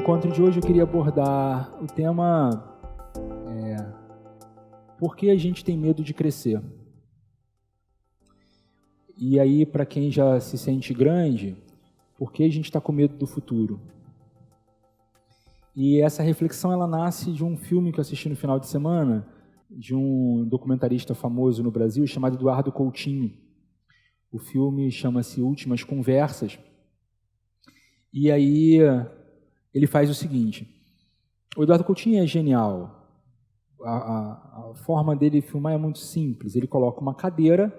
encontro de hoje eu queria abordar o tema por que a gente tem medo de crescer? E aí, para quem já se sente grande, por que a gente está com medo do futuro? E essa reflexão ela nasce de um filme que eu assisti no final de semana, de um documentarista famoso no Brasil chamado Eduardo Coutinho. O filme chama-se Últimas Conversas. E aí ele faz o seguinte: o Eduardo Coutinho é genial. A forma dele filmar é muito simples. Ele coloca uma cadeira,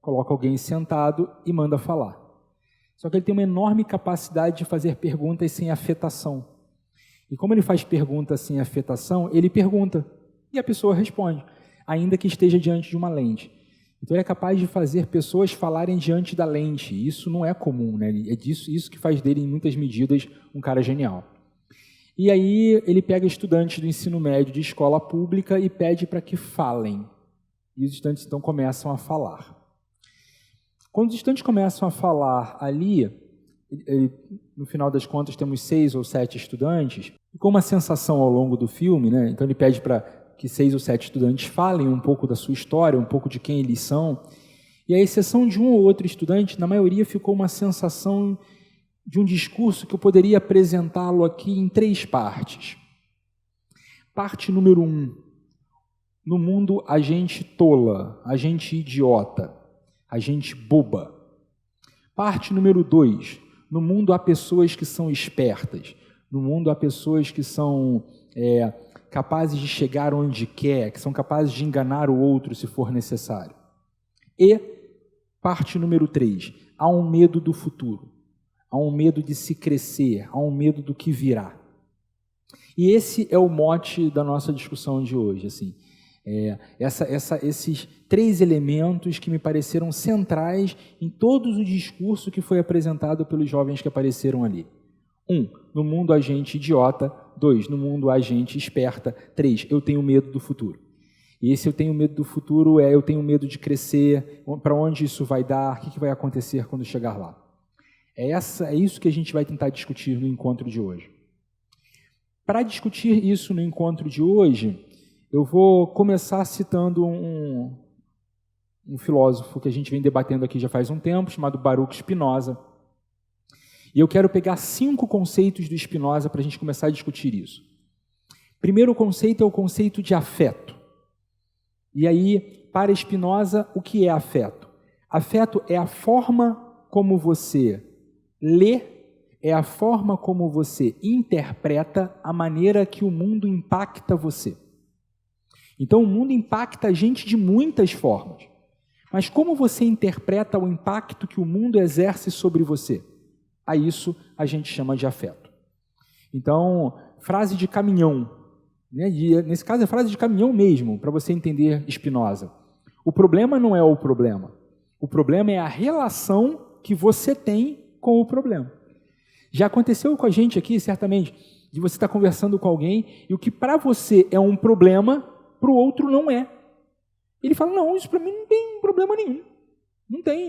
coloca alguém sentado e manda falar. Só que ele tem uma enorme capacidade de fazer perguntas sem afetação. E como ele faz perguntas sem afetação, ele pergunta e a pessoa responde, ainda que esteja diante de uma lente. Então ele é capaz de fazer pessoas falarem diante da lente. Isso não é comum, né? É isso que faz dele, em muitas medidas, um cara genial. E aí ele pega estudantes do ensino médio de escola pública e pede para que falem. E os estudantes então começam a falar. Quando os estudantes começam a falar ali, no final das contas temos 6 ou 7 estudantes, e com uma sensação ao longo do filme, né? Então ele pede para que 6 ou 7 estudantes falem um pouco da sua história, um pouco de quem eles são, e à exceção de um ou outro estudante, na maioria ficou uma sensação de um discurso que eu poderia apresentá-lo aqui em 3 partes. Parte número 1, no mundo a gente tola, a gente idiota, a gente boba. Parte número 2, no mundo há pessoas que são espertas, no mundo há pessoas que são capazes de chegar onde quer, que são capazes de enganar o outro se for necessário. E parte número 3, há um medo do futuro, há um medo de se crescer, há um medo do que virá. E esse é o mote da nossa discussão de hoje, assim. Esses 3 elementos que me pareceram centrais em todo o discurso que foi apresentado pelos jovens que apareceram ali. 1, no mundo há gente idiota. 2, no mundo há gente esperta. 3, eu tenho medo do futuro. E esse eu tenho medo do futuro eu tenho medo de crescer, para onde isso vai dar, o que vai acontecer quando chegar lá. É isso que a gente vai tentar discutir no encontro de hoje. Para discutir isso no encontro de hoje, eu vou começar citando um filósofo que a gente vem debatendo aqui já faz um tempo, chamado Baruch Spinoza. E eu quero pegar 5 conceitos do Spinoza para a gente começar a discutir isso. Primeiro conceito é o conceito de afeto. E aí, para Spinoza, o que é afeto? Afeto é a forma como você lê, é a forma como você interpreta a maneira que o mundo impacta você. Então, o mundo impacta a gente de muitas formas. Mas como você interpreta o impacto que o mundo exerce sobre você? A isso a gente chama de afeto. Então, frase de caminhão, né? Nesse caso é frase de caminhão mesmo, para você entender Spinoza. O problema não é o problema é a relação que você tem com o problema. Já aconteceu com a gente aqui, certamente, de você estar conversando com alguém e o que para você é um problema, para o outro não é. Ele fala, não, isso para mim não tem problema nenhum.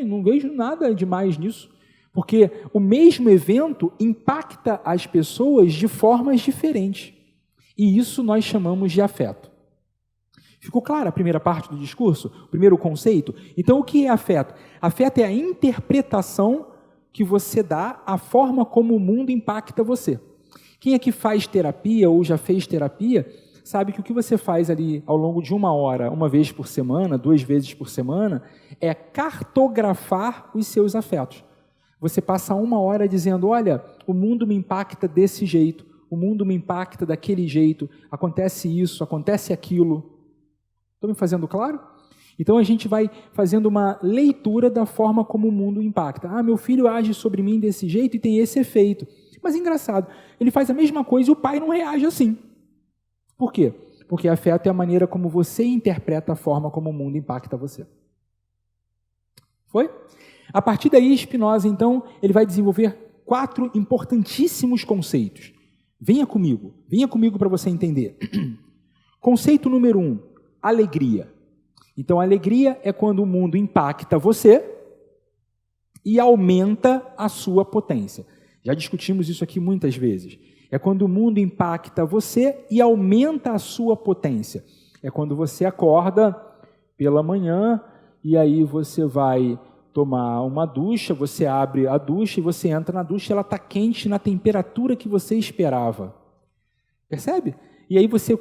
Não vejo nada demais nisso. Porque o mesmo evento impacta as pessoas de formas diferentes. E isso nós chamamos de afeto. Ficou clara a primeira parte do discurso? O primeiro conceito? Então, o que é afeto? Afeto é a interpretação que você dá à forma como o mundo impacta você. Quem aqui faz terapia ou já fez terapia, sabe que o que você faz ali ao longo de 1 hora, 1 vez por semana, 2 vezes por semana, é cartografar os seus afetos. Você passa 1 hora dizendo, olha, o mundo me impacta desse jeito, o mundo me impacta daquele jeito, acontece isso, acontece aquilo. Estou me fazendo claro? Então a gente vai fazendo uma leitura da forma como o mundo impacta. Ah, meu filho age sobre mim desse jeito e tem esse efeito. Mas é engraçado, ele faz a mesma coisa e o pai não reage assim. Por quê? Porque afeto é a maneira como você interpreta a forma como o mundo impacta você. Foi? A partir daí, Spinoza, então, ele vai desenvolver 4 importantíssimos conceitos. Venha comigo para você entender. Conceito número 1, alegria. Então, alegria é quando o mundo impacta você e aumenta a sua potência. Já discutimos isso aqui muitas vezes. É quando o mundo impacta você e aumenta a sua potência. É quando você acorda pela manhã e aí você vai tomar uma ducha, você abre a ducha e você entra na ducha e ela está quente na temperatura que você esperava. Percebe? E aí você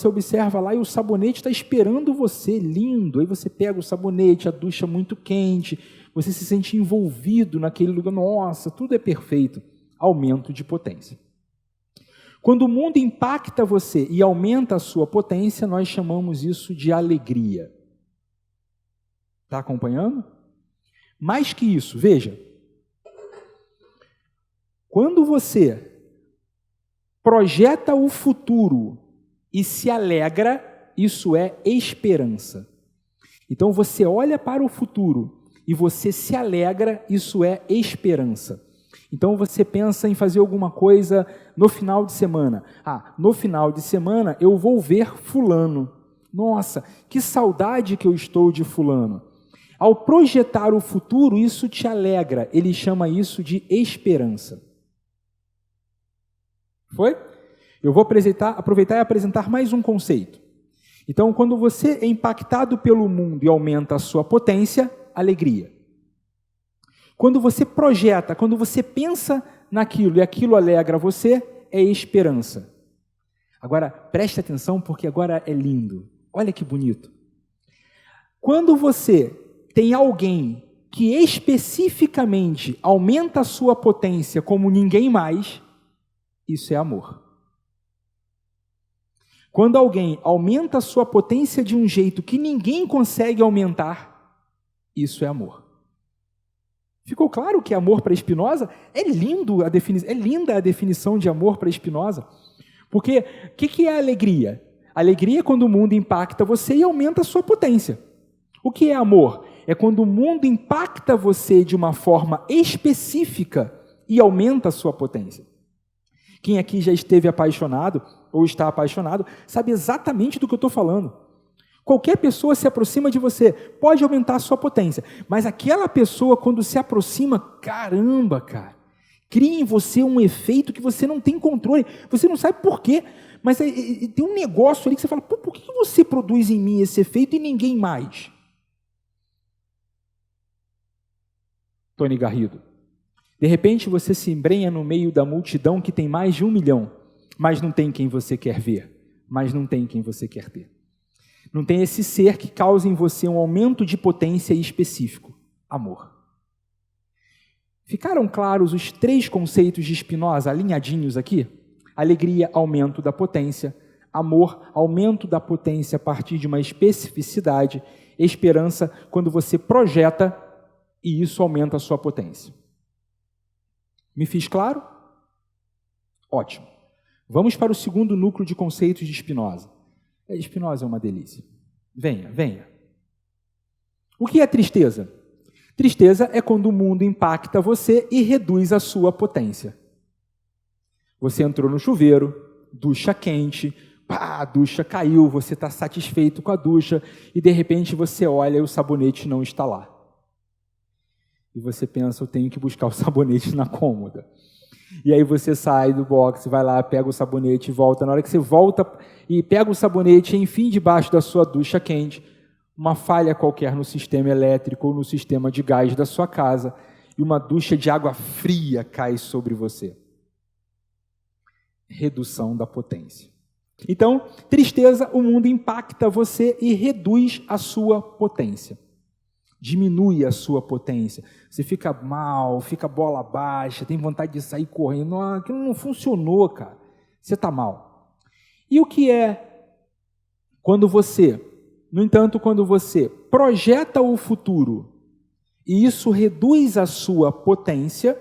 observa lá e o sabonete está esperando você, lindo. Aí você pega o sabonete, a ducha muito quente, você se sente envolvido naquele lugar. Nossa, tudo é perfeito. Aumento de potência. Quando o mundo impacta você e aumenta a sua potência, nós chamamos isso de alegria. Está acompanhando? Mais que isso, veja. Quando você projeta o futuro e se alegra, isso é esperança. Então você olha para o futuro e você se alegra, isso é esperança. Então você pensa em fazer alguma coisa no final de semana. No final de semana eu vou ver fulano. Nossa, que saudade que eu estou de fulano. Ao projetar o futuro, isso te alegra. Ele chama isso de esperança. Foi? Eu vou aproveitar e apresentar mais um conceito. Então, quando você é impactado pelo mundo e aumenta a sua potência, alegria. Quando você projeta, quando você pensa naquilo e aquilo alegra você, é esperança. Agora, preste atenção porque agora é lindo. Olha que bonito. Quando você tem alguém que especificamente aumenta a sua potência como ninguém mais, isso é amor. Quando alguém aumenta a sua potência de um jeito que ninguém consegue aumentar, isso é amor. Ficou claro que amor para Spinoza é linda a definição de amor para Spinoza. Porque o que é alegria? Alegria é quando o mundo impacta você e aumenta a sua potência. O que é amor? É quando o mundo impacta você de uma forma específica e aumenta a sua potência. Quem aqui já esteve apaixonado ou está apaixonado sabe exatamente do que eu estou falando. Qualquer pessoa se aproxima de você, pode aumentar a sua potência, mas aquela pessoa, quando se aproxima, caramba, cara, cria em você um efeito que você não tem controle, você não sabe por quê, mas tem um negócio ali que você fala, por que você produz em mim esse efeito e ninguém mais? Tony Garrido. De repente você se embrenha no meio da multidão que tem mais de 1 milhão, mas não tem quem você quer ver, mas não tem quem você quer ter. Não tem esse ser que causa em você um aumento de potência específico, amor. Ficaram claros os 3 conceitos de Spinoza alinhadinhos aqui? Alegria, aumento da potência. Amor, aumento da potência a partir de uma especificidade. Esperança, quando você projeta e isso aumenta a sua potência. Me fiz claro? Ótimo. Vamos para o segundo núcleo de conceitos de Spinoza. Spinoza é uma delícia. Venha. O que é tristeza? Tristeza é quando o mundo impacta você e reduz a sua potência. Você entrou no chuveiro, ducha quente, a ducha caiu, você está satisfeito com a ducha e de repente você olha e o sabonete não está lá. E você pensa, eu tenho que buscar o sabonete na cômoda. E aí você sai do box, vai lá, pega o sabonete e volta. Na hora que você volta e pega o sabonete, enfim, debaixo da sua ducha quente, uma falha qualquer no sistema elétrico ou no sistema de gás da sua casa, e uma ducha de água fria cai sobre você. Redução da potência. Então, tristeza, o mundo impacta você e reduz a sua potência. Diminui a sua potência. Você fica mal, fica bola baixa, tem vontade de sair correndo. Não, aquilo não funcionou, cara. Você está mal. E o que é quando você, no entanto, quando você projeta o futuro e isso reduz a sua potência,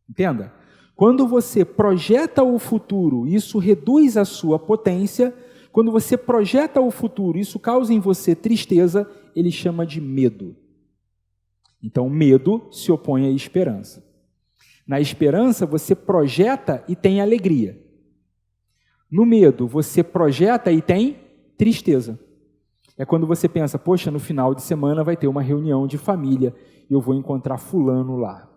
entenda? Quando você projeta o futuro, isso reduz a sua potência. Quando você projeta o futuro, isso causa em você tristeza, ele chama de medo. Então, medo se opõe à esperança. Na esperança, você projeta e tem alegria. No medo, você projeta e tem tristeza. É quando você pensa, poxa, no final de semana vai ter uma reunião de família e eu vou encontrar fulano lá.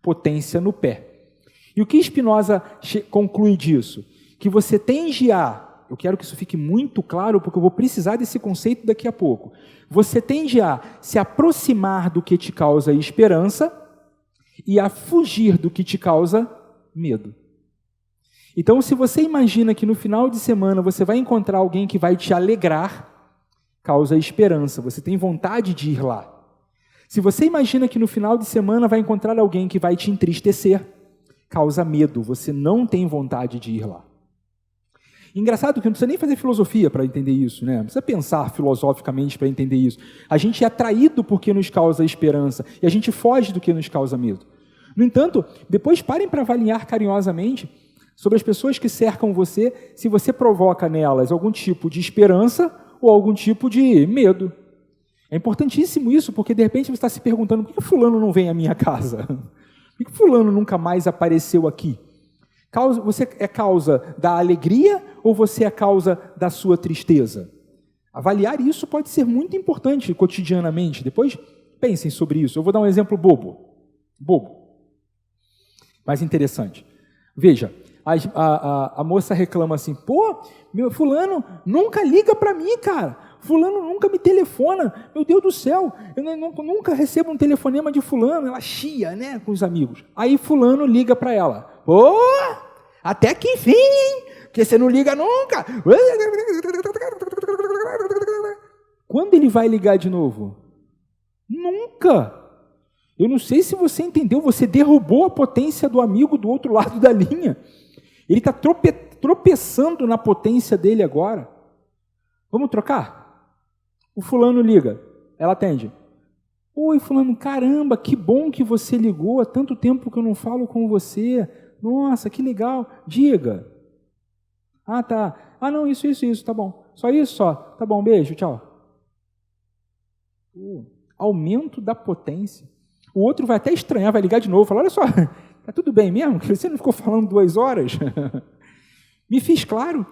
Potência no pé. E o que Spinoza conclui disso? Que você tende a, eu quero que isso fique muito claro, porque eu vou precisar desse conceito daqui a pouco. Você tende a se aproximar do que te causa esperança e a fugir do que te causa medo. Então, se você imagina que no final de semana você vai encontrar alguém que vai te alegrar, causa esperança, você tem vontade de ir lá. Se você imagina que no final de semana vai encontrar alguém que vai te entristecer, causa medo, você não tem vontade de ir lá. Engraçado que não precisa nem fazer filosofia para entender isso, né? Não precisa pensar filosoficamente para entender isso. A gente é atraído porque nos causa esperança e a gente foge do que nos causa medo. No entanto, depois parem para avaliar carinhosamente sobre as pessoas que cercam você, se você provoca nelas algum tipo de esperança ou algum tipo de medo. É importantíssimo isso, porque de repente você está se perguntando, por que fulano não vem à minha casa? Por que fulano nunca mais apareceu aqui? Você é causa da alegria ou você é causa da sua tristeza? Avaliar isso pode ser muito importante cotidianamente. Depois pensem sobre isso. Eu vou dar um exemplo bobo, mas interessante. Veja, a moça reclama assim, pô, meu fulano nunca liga para mim, cara. Fulano nunca me telefona. Meu Deus do céu, eu nunca recebo um telefonema de fulano. Ela chia, né, com os amigos. Aí fulano liga para ela. Pô, até que enfim, hein? Porque você não liga nunca. Quando ele vai ligar de novo? Nunca. Eu não sei se você entendeu, você derrubou a potência do amigo do outro lado da linha. Ele está tropeçando na potência dele agora. Vamos trocar? O fulano liga, ela atende. Oi, fulano, caramba, que bom que você ligou, há tanto tempo que eu não falo com você. Nossa, que legal. Diga. Ah, tá. Ah, não, isso, tá bom. Só isso, só. Tá bom, beijo, tchau. Aumento da potência. O outro vai até estranhar, vai ligar de novo, falar, olha só, tá tudo bem mesmo? Você não ficou falando 2 horas? Me fiz claro?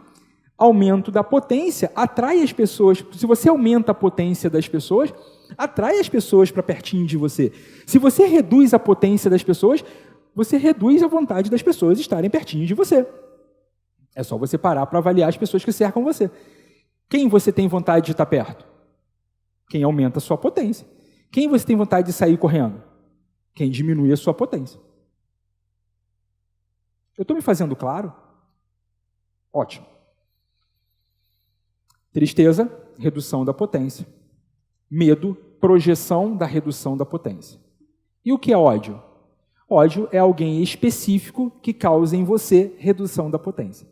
Aumento da potência atrai as pessoas. Se você aumenta a potência das pessoas, atrai as pessoas para pertinho de você. Se você reduz a potência das pessoas, você reduz a vontade das pessoas estarem pertinho de você. É só você parar para avaliar as pessoas que cercam você. Quem você tem vontade de estar perto? Quem aumenta a sua potência. Quem você tem vontade de sair correndo? Quem diminui a sua potência. Eu estou me fazendo claro? Ótimo. Tristeza, redução da potência. Medo, projeção da redução da potência. E o que é ódio? Ódio é alguém específico que causa em você redução da potência.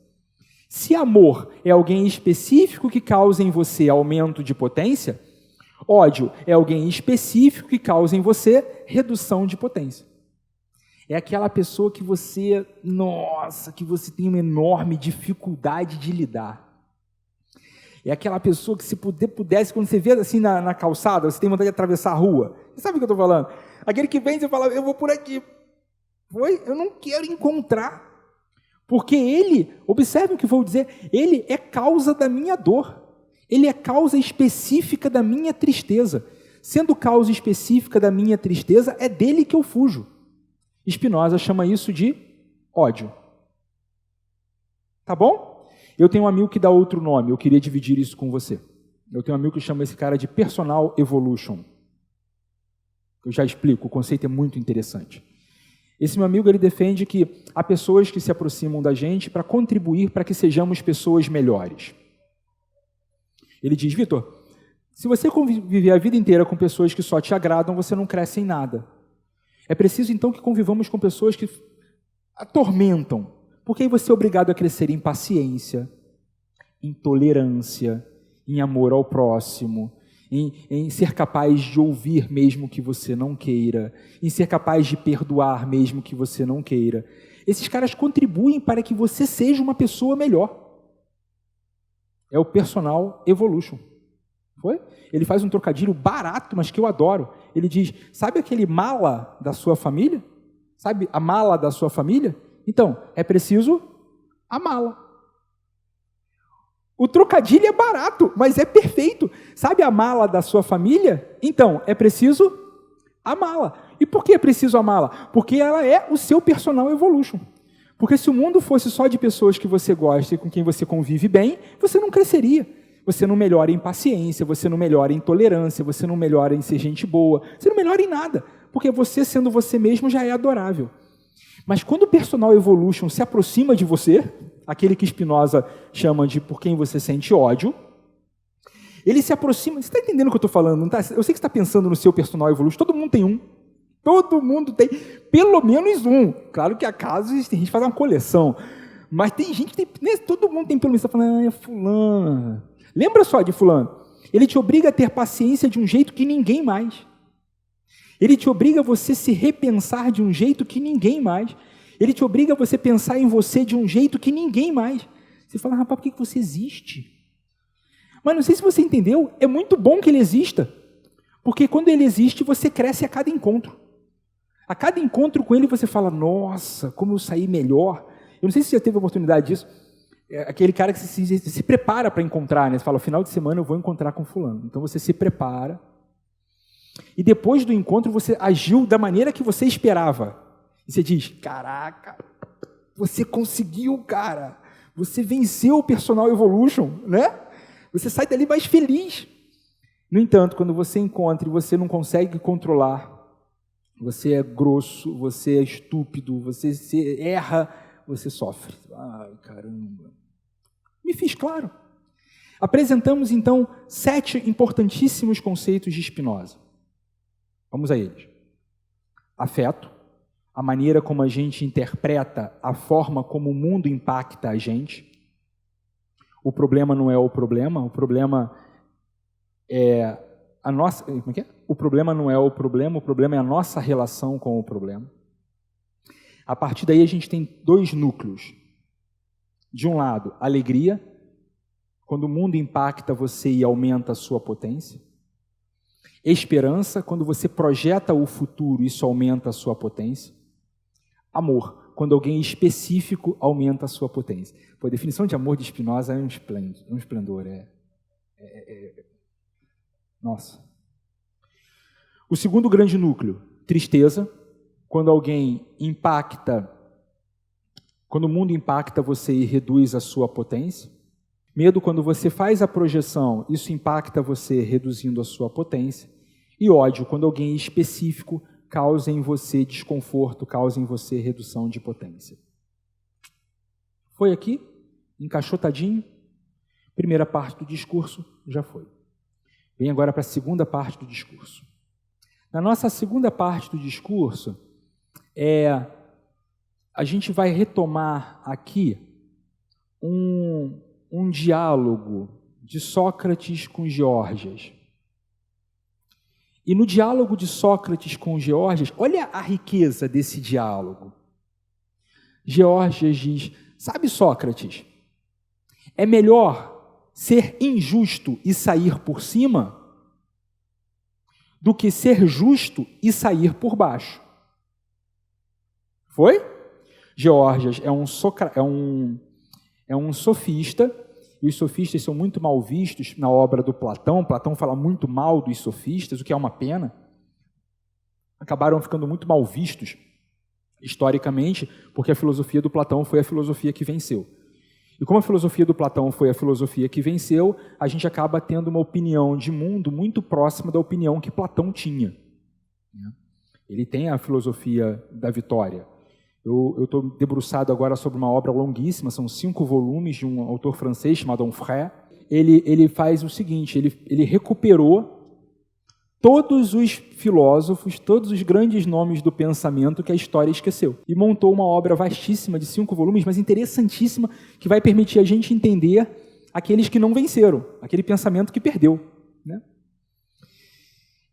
Se amor é alguém específico que causa em você aumento de potência, ódio é alguém específico que causa em você redução de potência. É aquela pessoa que você, que você tem uma enorme dificuldade de lidar. É aquela pessoa que se pudesse, quando você vê assim na calçada, você tem vontade de atravessar a rua. Você sabe o que eu estou falando? Aquele que vem e você fala, eu vou por aqui. Eu não quero encontrar. Porque ele, observe o que vou dizer, ele é causa da minha dor. Ele é causa específica da minha tristeza. Sendo causa específica da minha tristeza, é dele que eu fujo. Spinoza chama isso de ódio. Tá bom? Eu tenho um amigo que dá outro nome, eu queria dividir isso com você. Eu tenho um amigo que chama esse cara de personal evolution. Eu já explico, o conceito é muito interessante. Esse meu amigo, ele defende que há pessoas que se aproximam da gente para contribuir para que sejamos pessoas melhores. Ele diz, Vitor, se você conviver a vida inteira com pessoas que só te agradam, você não cresce em nada. É preciso, então, que convivamos com pessoas que atormentam, porque aí você é obrigado a crescer em paciência, em tolerância, em amor ao próximo, em ser capaz de ouvir mesmo que você não queira, em ser capaz de perdoar mesmo que você não queira. Esses caras contribuem para que você seja uma pessoa melhor. É o personal evolution. Foi? Ele faz um trocadilho barato, mas que eu adoro. Ele diz, sabe aquele mala da sua família? Sabe a mala da sua família? Então, é preciso amá-la. O trocadilho é barato, mas é perfeito. Sabe a mala da sua família? Então, é preciso amá-la. E por que é preciso amá-la? Porque ela é o seu personal evolution. Porque se o mundo fosse só de pessoas que você gosta e com quem você convive bem, você não cresceria. Você não melhora em paciência, você não melhora em tolerância, você não melhora em ser gente boa, você não melhora em nada, porque você, sendo você mesmo, já é adorável. Mas quando o personal evolution se aproxima de você, aquele que Spinoza chama de por quem você sente ódio, ele se aproxima. Você está entendendo o que eu estou falando? Não tá? Eu sei que você está pensando no seu personal evolution, todo mundo tem um. Todo mundo tem pelo menos um. Claro que acaso tem gente que faz uma coleção, mas tem gente que tem, todo mundo tem pelo menos. Você está falando, é fulano. Lembra só de fulano? Ele te obriga a ter paciência de um jeito que ninguém mais. Ele te obriga a você se repensar de um jeito que ninguém mais. Ele te obriga a você pensar em você de um jeito que ninguém mais. Você fala, rapaz, por que você existe? Mas não sei se você entendeu, é muito bom que ele exista. Porque quando ele existe, você cresce a cada encontro. A cada encontro com ele, você fala, nossa, como eu saí melhor. Eu não sei se você já teve a oportunidade disso. É aquele cara que se prepara para encontrar, né? Você fala, final de semana eu vou encontrar com fulano. Então você se prepara. E depois do encontro, você agiu da maneira que você esperava. E você diz, caraca, você conseguiu, cara. Você venceu o personal evolution, né? Você sai dali mais feliz. No entanto, quando você encontra e você não consegue controlar, você é grosso, você é estúpido, você erra, você sofre. Ai, caramba. Me fiz claro. Apresentamos, então, 7 importantíssimos conceitos de Spinoza. Vamos a eles. Afeto, a maneira como a gente interpreta a forma como o mundo impacta a gente. O problema não é o problema é a nossa... Como é que é? O problema não é o problema é a nossa relação com o problema. A partir daí a gente tem 2 núcleos. De um lado, alegria, quando o mundo impacta você e aumenta a sua potência. Esperança, quando você projeta o futuro, isso aumenta a sua potência. Amor, quando alguém específico aumenta a sua potência. Pô, a definição de amor de Spinoza é um esplendor. Nossa. O segundo grande núcleo, tristeza, quando alguém impacta, quando o mundo impacta você e reduz a sua potência. Medo, quando você faz a projeção, isso impacta você reduzindo a sua potência. E ódio, quando alguém específico causa em você desconforto, causa em você redução de potência. Foi aqui? Encaixotadinho? Primeira parte do discurso já foi. Vem agora para a segunda parte do discurso. Na nossa segunda parte do discurso, a gente vai retomar aqui um diálogo de Sócrates com Geórgias. E no diálogo de Sócrates com Geórgias, olha a riqueza desse diálogo. Geórgias diz, sabe, Sócrates, é melhor ser injusto e sair por cima do que ser justo e sair por baixo. Foi? Geórgias é um sofista, e os sofistas são muito mal vistos na obra do Platão. Platão fala muito mal dos sofistas, o que é uma pena. Acabaram ficando muito mal vistos historicamente, porque a filosofia do Platão foi a filosofia que venceu. E como a filosofia do Platão foi a filosofia que venceu, a gente acaba tendo uma opinião de mundo muito próxima da opinião que Platão tinha. Ele tem a filosofia da vitória. Eu estou debruçado agora sobre uma obra longuíssima, são 5 volumes de um autor francês chamado Onfray. Ele faz o seguinte, ele recuperou todos os filósofos, todos os grandes nomes do pensamento que a história esqueceu. E montou uma obra vastíssima de 5 volumes, mas interessantíssima, que vai permitir a gente entender aqueles que não venceram, aquele pensamento que perdeu, né?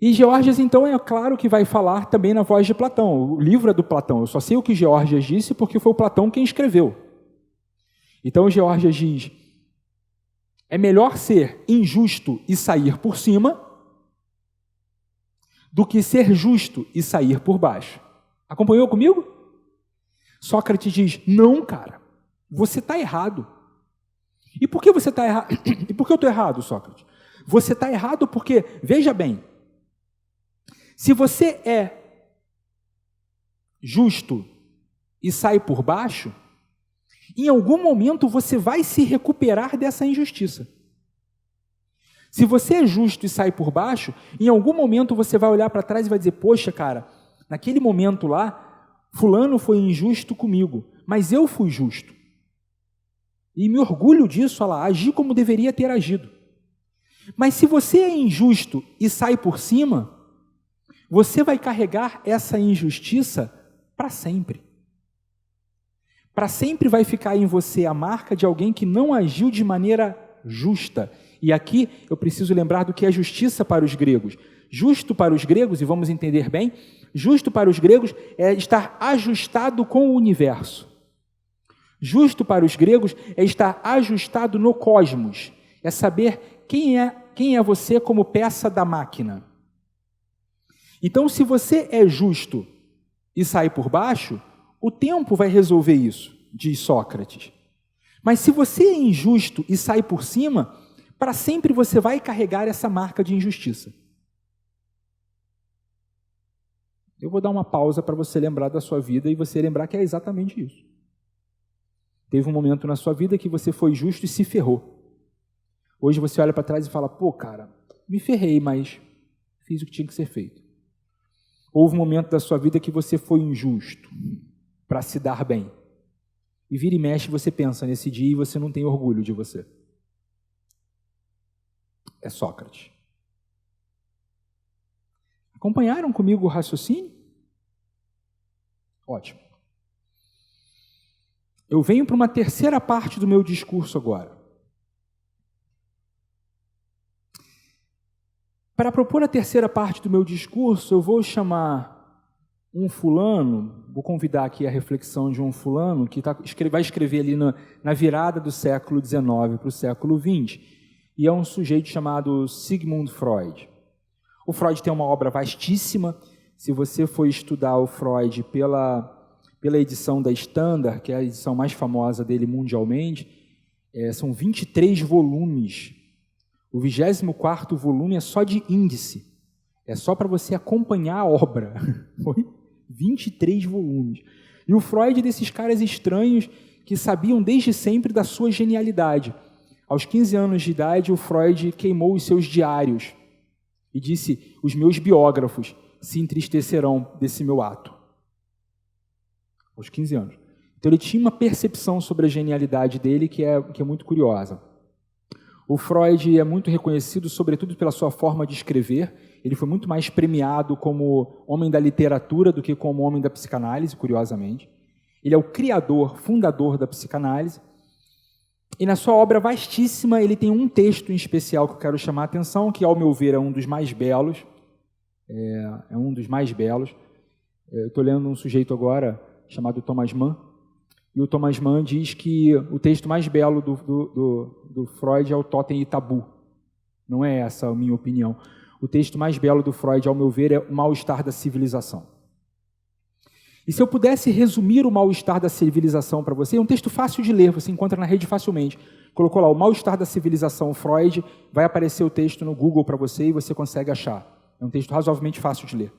E Geórgias, então, é claro que vai falar também na voz de Platão. O livro é do Platão. Eu só sei o que Geórgias disse porque foi o Platão quem escreveu. Então, Geórgias diz, é melhor ser injusto e sair por cima do que ser justo e sair por baixo. Acompanhou comigo? Sócrates diz, não, cara, você está errado. E por que você está errado? E por que eu estou errado, Sócrates? Você está errado porque, veja bem, se você é justo e sai por baixo, Em algum momento você vai se recuperar dessa injustiça. Se você é justo e sai por baixo, em algum momento você vai olhar para trás e vai dizer, poxa, cara, naquele momento lá, fulano foi injusto comigo, mas eu fui justo. E me orgulho disso, olha lá, agi como deveria ter agido. Mas se você é injusto e sai por cima, você vai carregar essa injustiça para sempre. Para sempre vai ficar em você a marca de alguém que não agiu de maneira justa. E aqui eu preciso lembrar do que é justiça para os gregos. Justo para os gregos, e vamos entender bem, justo para os gregos é estar ajustado com o universo. Justo para os gregos é estar ajustado no cosmos. É saber quem é você como peça da máquina. Então, se você é justo e sai por baixo, o tempo vai resolver isso, diz Sócrates. Mas se você é injusto e sai por cima, para sempre você vai carregar essa marca de injustiça. Eu vou dar uma pausa para você lembrar da sua vida e você lembrar que é exatamente isso. Teve um momento na sua vida que você foi justo e se ferrou. Hoje você olha para trás e fala, pô, cara, me ferrei, mas fiz o que tinha que ser feito. Houve um momento da sua vida que você foi injusto para se dar bem. E vira e mexe, você pensa nesse dia e você não tem orgulho de você. É Sócrates. Acompanharam comigo o raciocínio? Ótimo. Eu venho para uma terceira parte do meu discurso agora. Para propor a terceira parte do meu discurso, eu vou chamar um fulano, vou convidar aqui a reflexão de um fulano que vai escrever ali na virada do século XIX para o século XX, e é um sujeito chamado Sigmund Freud. O Freud tem uma obra vastíssima. Se você for estudar o Freud pela edição da Standard, que é a edição mais famosa dele mundialmente, são 23 volumes. O 24º volume é só de índice. É só para você acompanhar a obra. 23 volumes. E o Freud é desses caras estranhos que sabiam desde sempre da sua genialidade. Aos 15 anos de idade, o Freud queimou os seus diários e disse, os meus biógrafos se entristecerão desse meu ato. Aos 15 anos. Então ele tinha uma percepção sobre a genialidade dele que é muito curiosa. O Freud é muito reconhecido, sobretudo pela sua forma de escrever. Ele foi muito mais premiado como homem da literatura do que como homem da psicanálise, curiosamente. Ele é o criador, fundador da psicanálise. E na sua obra vastíssima, ele tem um texto em especial que eu quero chamar a atenção, que, ao meu ver, é um dos mais belos. É um dos mais belos. Eu estou lendo um sujeito agora chamado Thomas Mann. E o Thomas Mann diz que o texto mais belo do Freud é o Totem e Tabu. Não é essa a minha opinião. O texto mais belo do Freud, ao meu ver, é O Mal-Estar da Civilização. E se eu pudesse resumir o mal-estar da civilização para você, é um texto fácil de ler, você encontra na rede facilmente. Colocou lá, O Mal-Estar da Civilização, Freud, vai aparecer o texto no Google para você e você consegue achar. É um texto razoavelmente fácil de ler.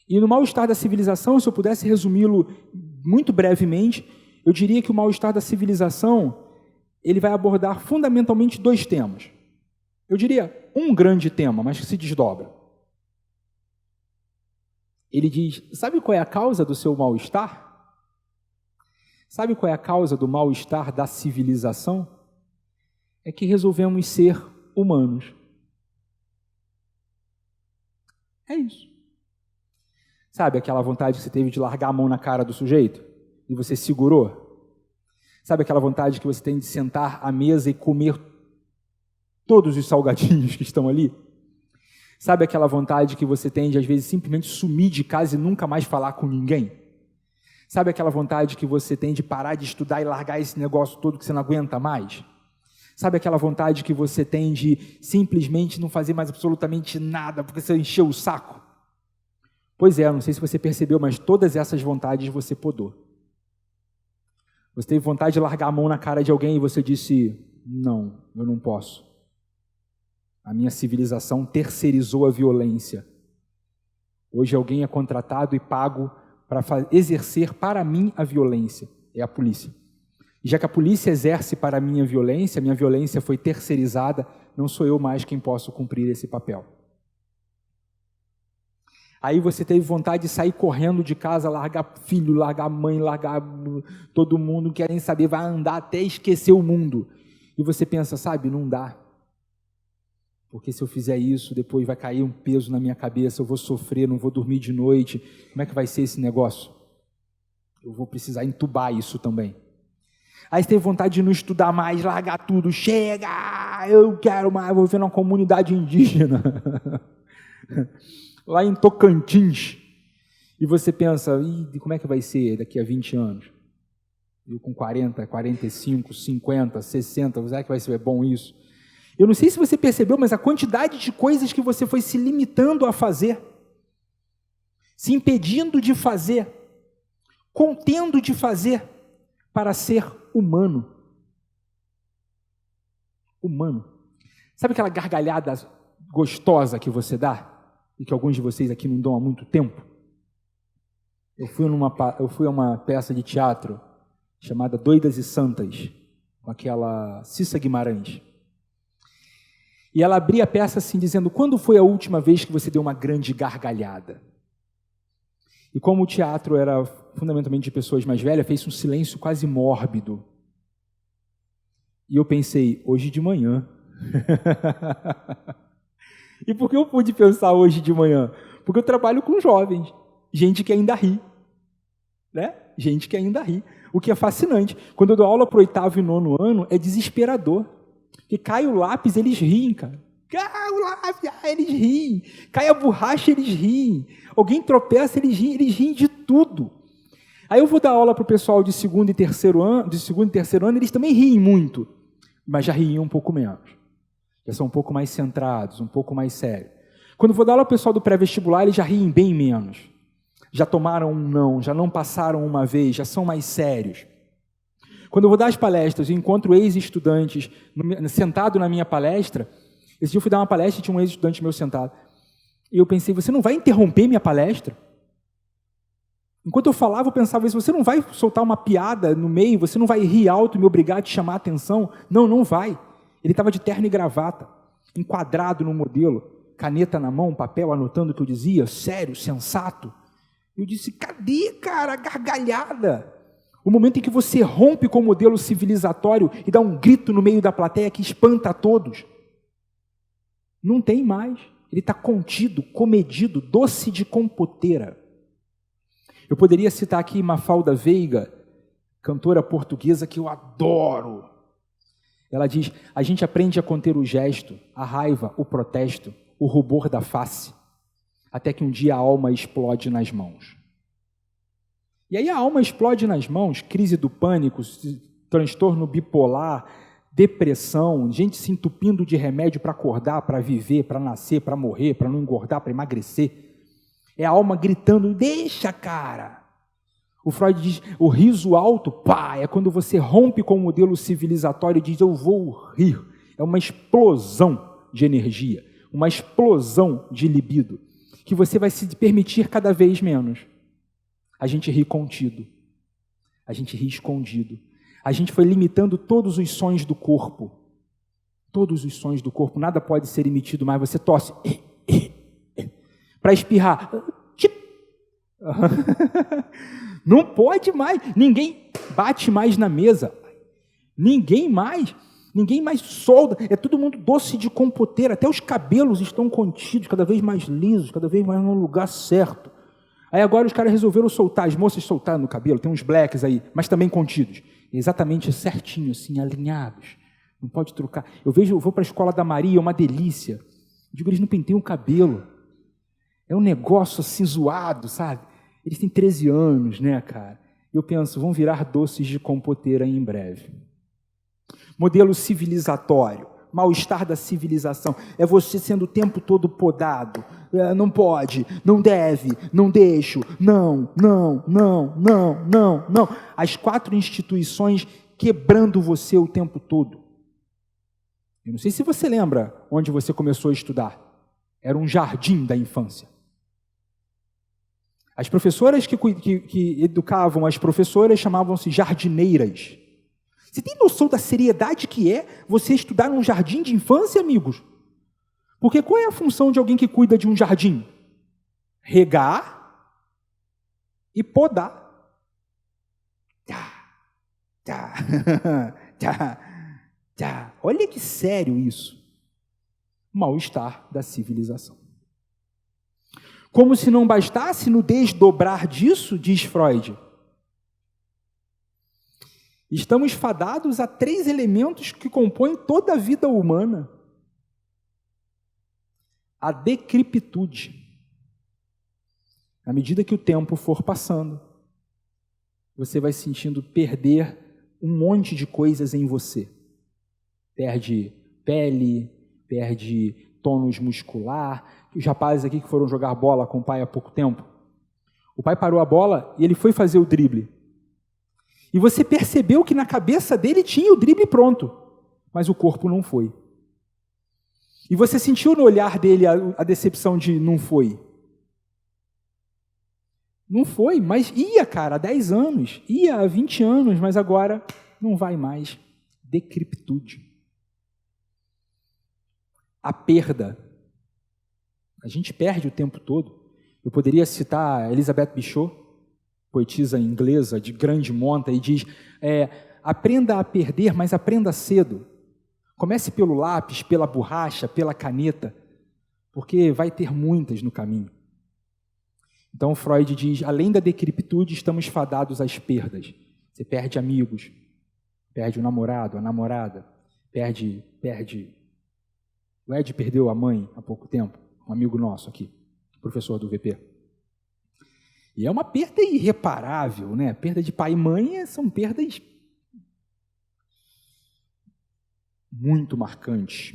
E no Mal-Estar da Civilização, se eu pudesse resumi-lo muito brevemente, eu diria que o Mal-Estar da Civilização, ele vai abordar fundamentalmente 2 temas. Eu diria um grande tema, mas que se desdobra. Ele diz, sabe qual é a causa do seu mal-estar? Sabe qual é a causa do mal-estar da civilização? É que resolvemos ser humanos. É isso. Sabe aquela vontade que você teve de largar a mão na cara do sujeito? E você segurou? Sabe aquela vontade que você tem de sentar à mesa e comer todos os salgadinhos que estão ali? Sabe aquela vontade que você tem de, às vezes, simplesmente sumir de casa e nunca mais falar com ninguém? Sabe aquela vontade que você tem de parar de estudar e largar esse negócio todo que você não aguenta mais? Sabe aquela vontade que você tem de simplesmente não fazer mais absolutamente nada porque você encheu o saco? Pois é, não sei se você percebeu, mas todas essas vontades você podou. Você teve vontade de largar a mão na cara de alguém e você disse, não, eu não posso. A minha civilização terceirizou a violência. Hoje alguém é contratado e pago para exercer para mim a violência. É a polícia. Já que a polícia exerce para a minha violência foi terceirizada, não sou eu mais quem posso cumprir esse papel. Aí você teve vontade de sair correndo de casa, largar filho, largar mãe, largar todo mundo, não quer nem saber, vai andar até esquecer o mundo. E você pensa, sabe, não dá. Porque se eu fizer isso, depois vai cair um peso na minha cabeça, eu vou sofrer, não vou dormir de noite. Como é que vai ser esse negócio? Eu vou precisar entubar isso também. Aí você teve vontade de não estudar mais, largar tudo, chega, eu quero mais, vou viver numa comunidade indígena, lá em Tocantins, e você pensa, como é que vai ser daqui a 20 anos? Eu com 40, 45, 50, 60, será que vai ser bom isso? Eu não sei se você percebeu, mas a quantidade de coisas que você foi se limitando a fazer, se impedindo de fazer, contendo de fazer, para ser humano. Humano. Sabe aquela gargalhada gostosa que você dá? E que alguns de vocês aqui não dão há muito tempo? Eu fui a uma peça de teatro chamada Doidas e Santas, com aquela Cissa Guimarães. E ela abria a peça assim, dizendo, quando foi a última vez que você deu uma grande gargalhada? E como o teatro era fundamentalmente de pessoas mais velhas, fez um silêncio quase mórbido. E eu pensei, hoje de manhã. E por que eu pude pensar hoje de manhã? Porque eu trabalho com jovens, gente que ainda ri. Né? Gente que ainda ri. O que é fascinante. Quando eu dou aula para o 8º e 9º ano, é desesperador. Porque cai o lápis, eles riem, cara. Cai o lápis, eles riem. Cai a borracha, eles riem. Alguém tropeça, eles riem de tudo. Aí eu vou dar aula para o pessoal de segundo e terceiro ano, eles também riem muito, mas já riem um pouco menos. Já são um pouco mais centrados, um pouco mais sérios. Quando eu vou dar aula para o pessoal do pré-vestibular, eles já riem bem menos. Já tomaram um não, já não passaram uma vez, já são mais sérios. Quando eu vou dar as palestras e encontro ex-estudantes sentado na minha palestra, esse dia eu fui dar uma palestra e tinha um ex-estudante meu sentado. E eu pensei, você não vai interromper minha palestra? Enquanto eu falava, eu pensava isso, você não vai soltar uma piada no meio, você não vai rir alto e me obrigar a te chamar a atenção? Não, não vai. Ele estava de terno e gravata, enquadrado no modelo, caneta na mão, papel anotando o que eu dizia, sério, sensato. Eu disse, cadê, cara, a gargalhada? O momento em que você rompe com o modelo civilizatório e dá um grito no meio da plateia que espanta a todos. Não tem mais. Ele está contido, comedido, doce de compoteira. Eu poderia citar aqui Mafalda Veiga, cantora portuguesa que eu adoro. Ela diz, a gente aprende a conter o gesto, a raiva, o protesto, o rubor da face, até que um dia a alma explode nas mãos. E aí a alma explode nas mãos, crise do pânico, transtorno bipolar, depressão, gente se entupindo de remédio para acordar, para viver, para nascer, para morrer, para não engordar, para emagrecer. É a alma gritando, deixa, cara. O Freud diz, o riso alto, pá, é quando você rompe com o modelo civilizatório e diz, eu vou rir. É uma explosão de energia, uma explosão de libido, que você vai se permitir cada vez menos. A gente ri contido, a gente ri escondido. A gente foi limitando todos os sons do corpo. Todos os sons do corpo, nada pode ser emitido mais. Você tosse para espirrar. Não pode mais. Ninguém bate mais na mesa. Ninguém mais solda. É todo mundo doce de compoteira. Até os cabelos estão contidos, cada vez mais lisos, cada vez mais no lugar certo. Aí agora os caras resolveram soltar, as moças soltaram no cabelo, tem uns blacks aí, mas também contidos. Exatamente certinho, assim, alinhados. Não pode trocar. Eu vou para a escola da Maria, é uma delícia. Eu digo, eles não penteiam o cabelo. É um negócio assim zoado, sabe? Eles têm 13 anos, né, cara? Eu penso, vão virar doces de compoteira em breve. Modelo civilizatório, mal-estar da civilização. É você sendo o tempo todo podado. Não pode, não deve, não deixo, não. As 4 instituições quebrando você o tempo todo. Eu não sei se você lembra onde você começou a estudar. Era um jardim da infância. As professoras que educavam as professoras chamavam-se jardineiras. Você tem noção da seriedade que é você estudar num jardim de infância, amigos? Porque qual é a função de alguém que cuida de um jardim? Regar e podar. Olha que sério isso. Mal-estar da civilização. Como se não bastasse, no desdobrar disso, diz Freud, estamos fadados a 3 elementos que compõem toda a vida humana. A decrepitude. À medida que o tempo for passando, você vai sentindo perder um monte de coisas em você. Perde pele, perde tônus muscular. Os rapazes aqui que foram jogar bola com o pai há pouco tempo, o pai parou a bola e ele foi fazer o drible. E você percebeu que na cabeça dele tinha o drible pronto, mas o corpo não foi. E você sentiu no olhar dele a decepção de não foi. Não foi, mas ia, cara, há 10 anos, ia há 20 anos, mas agora não vai mais. Decrepitude. A perda. A gente perde o tempo todo. Eu poderia citar Elizabeth Bishop, poetisa inglesa de grande monta, e diz, aprenda a perder, mas aprenda cedo. Comece pelo lápis, pela borracha, pela caneta, porque vai ter muitas no caminho. Então Freud diz, além da decrepitude, estamos fadados às perdas. Você perde amigos, perde o namorado, a namorada, perde. O Ed perdeu a mãe há pouco tempo, um amigo nosso aqui, professor do VP. E é uma perda irreparável, né? Perda de pai e mãe são perdas muito marcantes.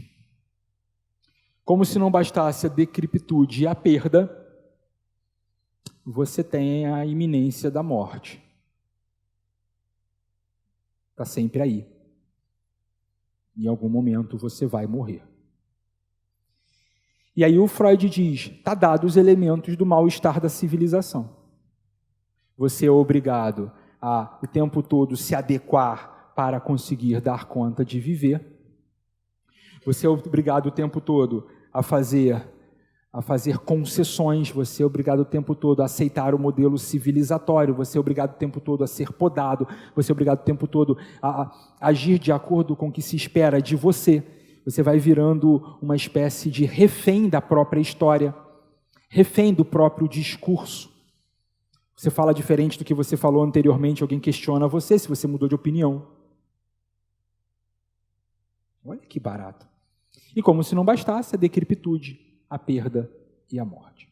Como se não bastasse a decrepitude e a perda, você tem a iminência da morte. Está sempre aí. Em algum momento você vai morrer. E aí o Freud diz, está dado os elementos do mal-estar da civilização. Você é obrigado a, o tempo todo, se adequar para conseguir dar conta de viver. Você é obrigado o tempo todo a fazer concessões, você é obrigado o tempo todo a aceitar o modelo civilizatório, você é obrigado o tempo todo a ser podado, você é obrigado o tempo todo a agir de acordo com o que se espera de você. Você vai virando uma espécie de refém da própria história, refém do próprio discurso. Você fala diferente do que você falou anteriormente, alguém questiona você se você mudou de opinião. Olha que barato. E como se não bastasse a decrepitude, a perda e a morte.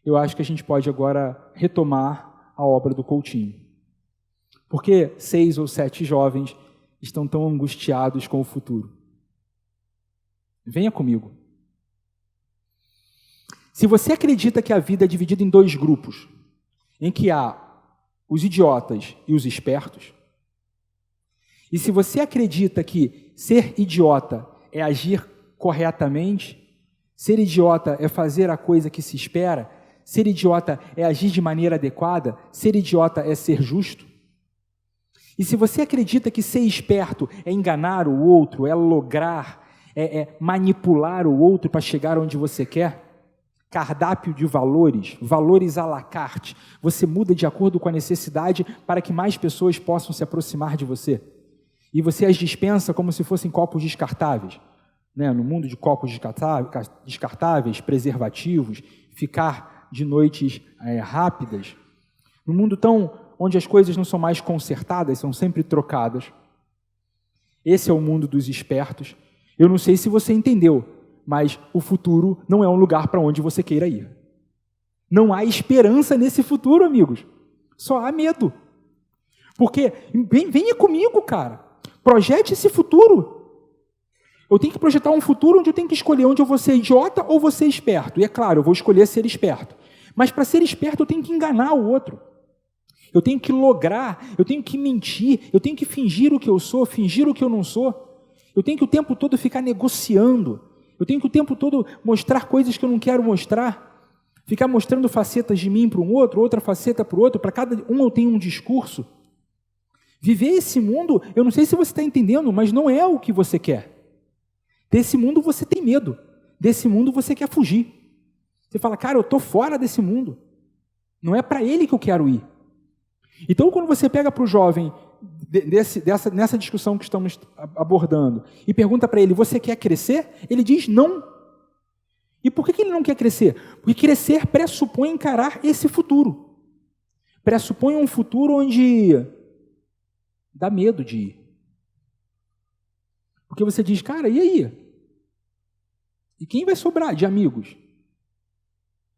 Eu acho que a gente pode agora retomar a obra do Coutinho. Porque 6 ou 7 jovens estão tão angustiados com o futuro. Venha comigo. Se você acredita que a vida é dividida em 2 grupos, em que há os idiotas e os espertos, e se você acredita que ser idiota é agir corretamente, ser idiota é fazer a coisa que se espera, ser idiota é agir de maneira adequada, ser idiota é ser justo, e se você acredita que ser esperto é enganar o outro, é lograr, é manipular o outro para chegar onde você quer, cardápio de valores, valores à la carte, você muda de acordo com a necessidade para que mais pessoas possam se aproximar de você. E você as dispensa como se fossem copos descartáveis. Né? No mundo de copos descartáveis, preservativos, ficar de noites rápidas. No mundo onde as coisas não são mais consertadas, são sempre trocadas. Esse é o mundo dos espertos. Eu não sei se você entendeu, mas o futuro não é um lugar para onde você queira ir. Não há esperança nesse futuro, amigos. Só há medo. Porque, venha comigo, cara. Projete esse futuro. Eu tenho que projetar um futuro onde eu tenho que escolher onde eu vou ser idiota ou vou ser esperto. E é claro, eu vou escolher ser esperto. Mas para ser esperto eu tenho que enganar o outro. Eu tenho que lograr, eu tenho que mentir, eu tenho que fingir o que eu sou, fingir o que eu não sou. Eu tenho que o tempo todo ficar negociando. Eu tenho que o tempo todo mostrar coisas que eu não quero mostrar. Ficar mostrando facetas de mim para um outro, outra faceta para o outro. Para cada um eu tenho um discurso. Viver esse mundo, eu não sei se você está entendendo, mas não é o que você quer. Desse mundo você tem medo. Desse mundo você quer fugir. Você fala, cara, eu estou fora desse mundo. Não é para ele que eu quero ir. Então, quando você pega para o jovem, nessa discussão que estamos abordando, e pergunta para ele, você quer crescer? Ele diz não. E por que ele não quer crescer? Porque crescer pressupõe encarar esse futuro. Pressupõe um futuro onde dá medo de ir. Porque você diz, cara, e aí? E quem vai sobrar de amigos?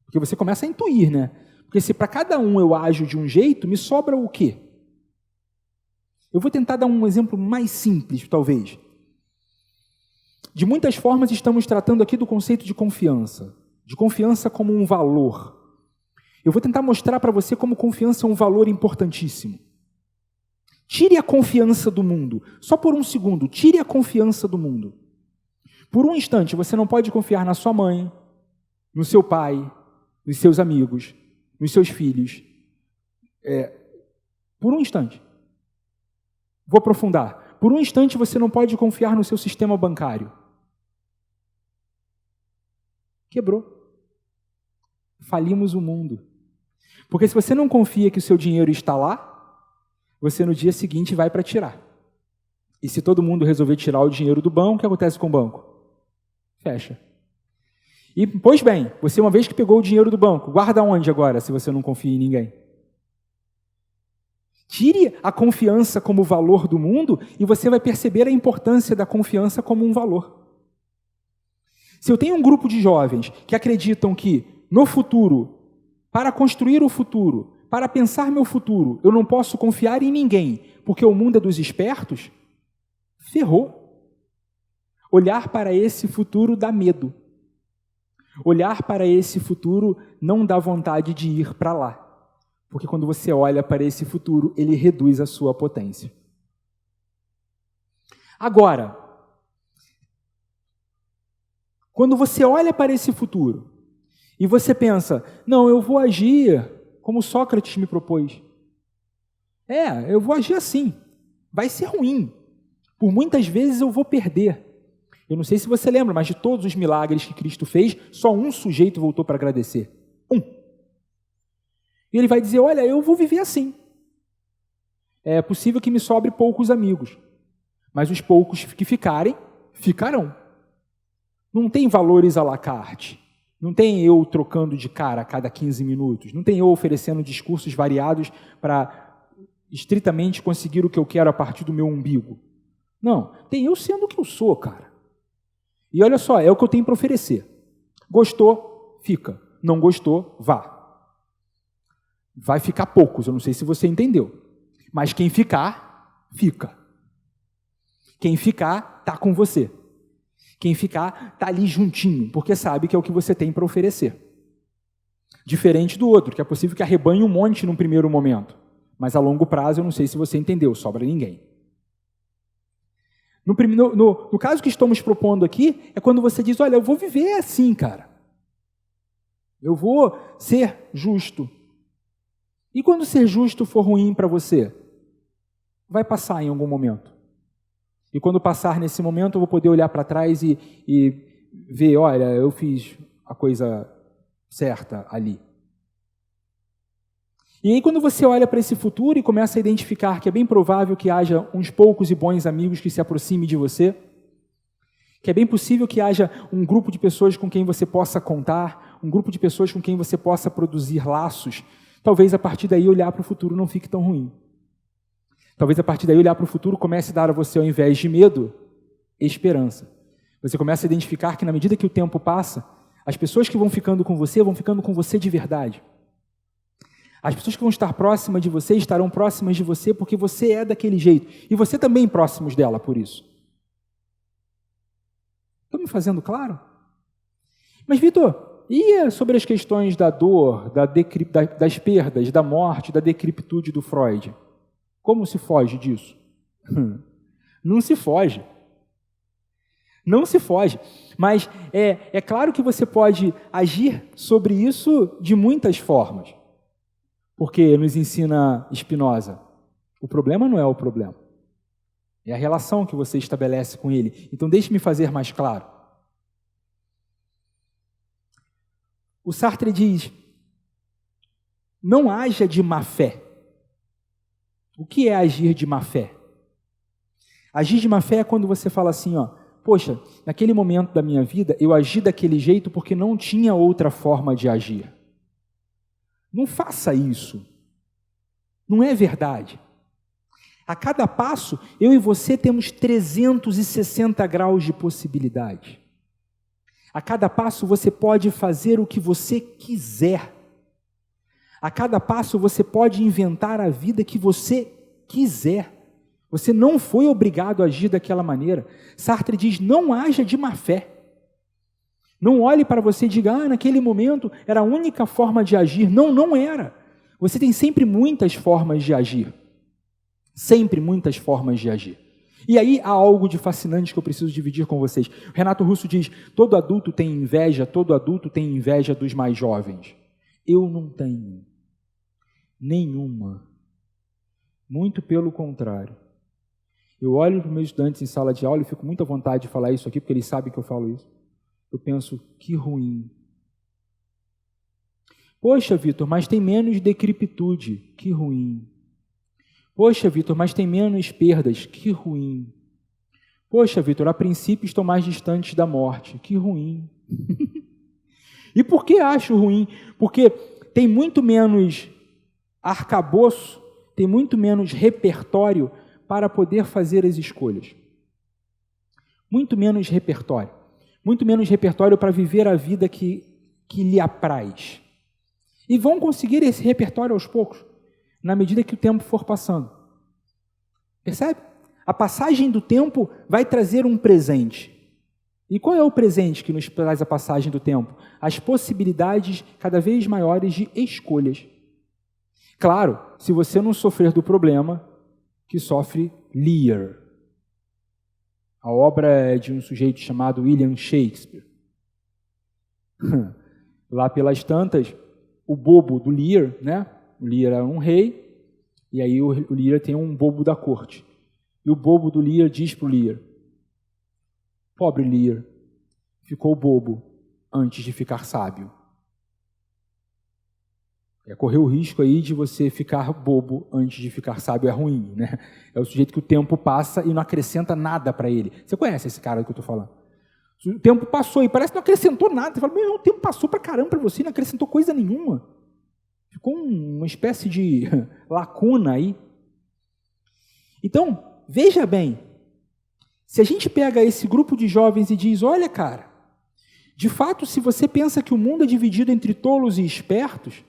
Porque você começa a intuir, né? Porque se para cada um eu ajo de um jeito, me sobra o quê? Eu vou tentar dar um exemplo mais simples, talvez. De muitas formas, estamos tratando aqui do conceito de confiança como um valor. Eu vou tentar mostrar para você como confiança é um valor importantíssimo. Tire a confiança do mundo. Só por um segundo, tire a confiança do mundo. Por um instante, você não pode confiar na sua mãe, no seu pai, nos seus amigos, nos seus filhos. Por um instante. Vou aprofundar. Por um instante, você não pode confiar no seu sistema bancário. Quebrou. Falimos o mundo. Porque se você não confia que o seu dinheiro está lá, você no dia seguinte vai para tirar. E se todo mundo resolver tirar o dinheiro do banco, o que acontece com o banco? Fecha. E, pois bem, você uma vez que pegou o dinheiro do banco, guarda onde agora, se você não confia em ninguém? Tire a confiança como valor do mundo e você vai perceber a importância da confiança como um valor. Se eu tenho um grupo de jovens que acreditam que no futuro, para construir o futuro, para pensar meu futuro, eu não posso confiar em ninguém, porque o mundo é dos espertos, ferrou. Olhar para esse futuro dá medo. Olhar para esse futuro não dá vontade de ir para lá. Porque quando você olha para esse futuro, ele reduz a sua potência. Agora, quando você olha para esse futuro e você pensa, não, eu vou agir como Sócrates me propôs. Eu vou agir assim. Vai ser ruim. Por muitas vezes eu vou perder. Eu não sei se você lembra, mas de todos os milagres que Cristo fez, só um sujeito voltou para agradecer. Um. E ele vai dizer, olha, eu vou viver assim. É possível que me sobre poucos amigos, mas os poucos que ficarem, ficarão. Não tem valores à la carte. Não tem eu trocando de cara a cada 15 minutos. Não tem eu oferecendo discursos variados para estritamente conseguir o que eu quero a partir do meu umbigo. Não, tem eu sendo o que eu sou, cara. E olha só, é o que eu tenho para oferecer. Gostou? Fica. Não gostou? Vá. Vai ficar poucos, eu não sei se você entendeu. Mas quem ficar, fica. Quem ficar, está com você. Quem ficar, está ali juntinho, porque sabe que é o que você tem para oferecer. Diferente do outro, que é possível que arrebanhe um monte num primeiro momento. Mas a longo prazo, eu não sei se você entendeu, sobra ninguém. No caso que estamos propondo aqui, é quando você diz, olha, eu vou viver assim, cara. Eu vou ser justo. E quando ser justo for ruim para você? Vai passar em algum momento. E quando passar nesse momento, eu vou poder olhar para trás e ver, olha, eu fiz a coisa certa ali. E aí quando você olha para esse futuro e começa a identificar que é bem provável que haja uns poucos e bons amigos que se aproximem de você, que é bem possível que haja um grupo de pessoas com quem você possa contar, um grupo de pessoas com quem você possa produzir laços, talvez a partir daí olhar para o futuro não fique tão ruim. Talvez a partir daí olhar para o futuro comece a dar a você, ao invés de medo, esperança. Você começa a identificar que na medida que o tempo passa, as pessoas que vão ficando com você de verdade. As pessoas que vão estar próximas de você estarão próximas de você porque você é daquele jeito. E você também próximos dela por isso. Estou me fazendo claro? Mas, Vitor, e sobre as questões da dor, das perdas, da morte, da decrepitude do Freud? Como se foge disso? Não se foge. Não se foge. Mas é claro que você pode agir sobre isso de muitas formas. Porque nos ensina Spinoza, O problema não é o problema. É a relação que você estabelece com ele. Então, deixe-me fazer mais claro. O Sartre diz, não haja de má fé. O que é agir de má fé? Agir de má fé é quando você fala assim, poxa, naquele momento da minha vida, eu agi daquele jeito porque não tinha outra forma de agir. Não faça isso. Não é verdade. A cada passo, eu e você temos 360 graus de possibilidade. A cada passo, você pode fazer o que você quiser. A cada passo, você pode inventar a vida que você quiser. Você não foi obrigado a agir daquela maneira. Sartre diz, não haja de má fé. Não olhe para você e diga, naquele momento era a única forma de agir. Não, não era. Você tem sempre muitas formas de agir. Sempre muitas formas de agir. E aí há algo de fascinante que eu preciso dividir com vocês. Renato Russo diz, todo adulto tem inveja dos mais jovens. Eu não tenho nenhuma. Muito pelo contrário. Eu olho para os meus estudantes em sala de aula e fico muito à vontade de falar isso aqui, porque eles sabem que eu falo isso. Eu penso, que ruim. Poxa, Vitor, mas tem menos decrepitude. Que ruim. Poxa, Vitor, mas tem menos perdas. Que ruim. Poxa, Vitor, a princípio estou mais distante da morte. Que ruim. E por que acho ruim? Porque tem muito menos arcabouço, tem muito menos repertório para poder fazer as escolhas. Muito menos repertório. Muito menos repertório para viver a vida que lhe apraz. E vão conseguir esse repertório aos poucos, na medida que o tempo for passando. Percebe? A passagem do tempo vai trazer um presente. E qual é o presente que nos traz a passagem do tempo? As possibilidades cada vez maiores de escolhas. Claro, se você não sofrer do problema que sofre Lear. A obra é de um sujeito chamado William Shakespeare. Lá pelas tantas, o bobo do Lear, né? O Lear era um rei, e aí o Lear tem um bobo da corte. E o bobo do Lear diz para o Lear, pobre Lear, ficou bobo antes de ficar sábio. Correr o risco aí de você ficar bobo antes de ficar sábio é ruim, né? É o sujeito que o tempo passa e não acrescenta nada para ele. Você conhece esse cara que eu estou falando? O tempo passou e parece que não acrescentou nada. Você fala, o tempo passou para caramba para você e não acrescentou coisa nenhuma. Ficou uma espécie de lacuna aí. Então, veja bem, se a gente pega esse grupo de jovens e diz, olha cara, de fato, se você pensa que o mundo é dividido entre tolos e espertos,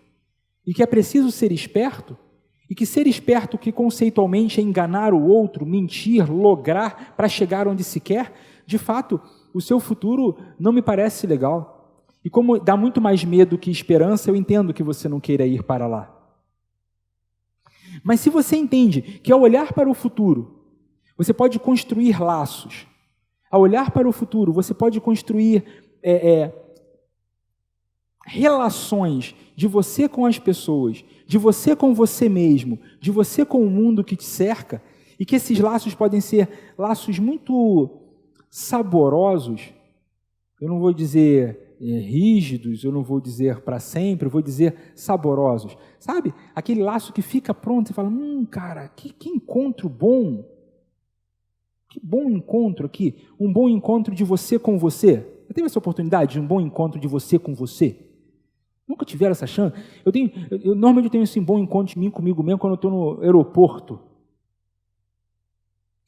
e que é preciso ser esperto, e que ser esperto que conceitualmente é enganar o outro, mentir, lograr para chegar onde se quer, de fato, o seu futuro não me parece legal. E como dá muito mais medo que esperança, eu entendo que você não queira ir para lá. Mas se você entende que ao olhar para o futuro, você pode construir laços, ao olhar para o futuro, você pode construir relações de você com as pessoas, de você com você mesmo, de você com o mundo que te cerca, e que esses laços podem ser laços muito saborosos, eu não vou dizer rígidos, eu não vou dizer para sempre, eu vou dizer saborosos. Sabe? Aquele laço que fica pronto e fala, cara, que encontro bom. Que bom encontro aqui. Um bom encontro de você com você. Você teve essa oportunidade de um bom encontro de você com você? Nunca tiveram essa chance? Normalmente eu tenho esse bom encontro de mim comigo mesmo quando eu estou no aeroporto.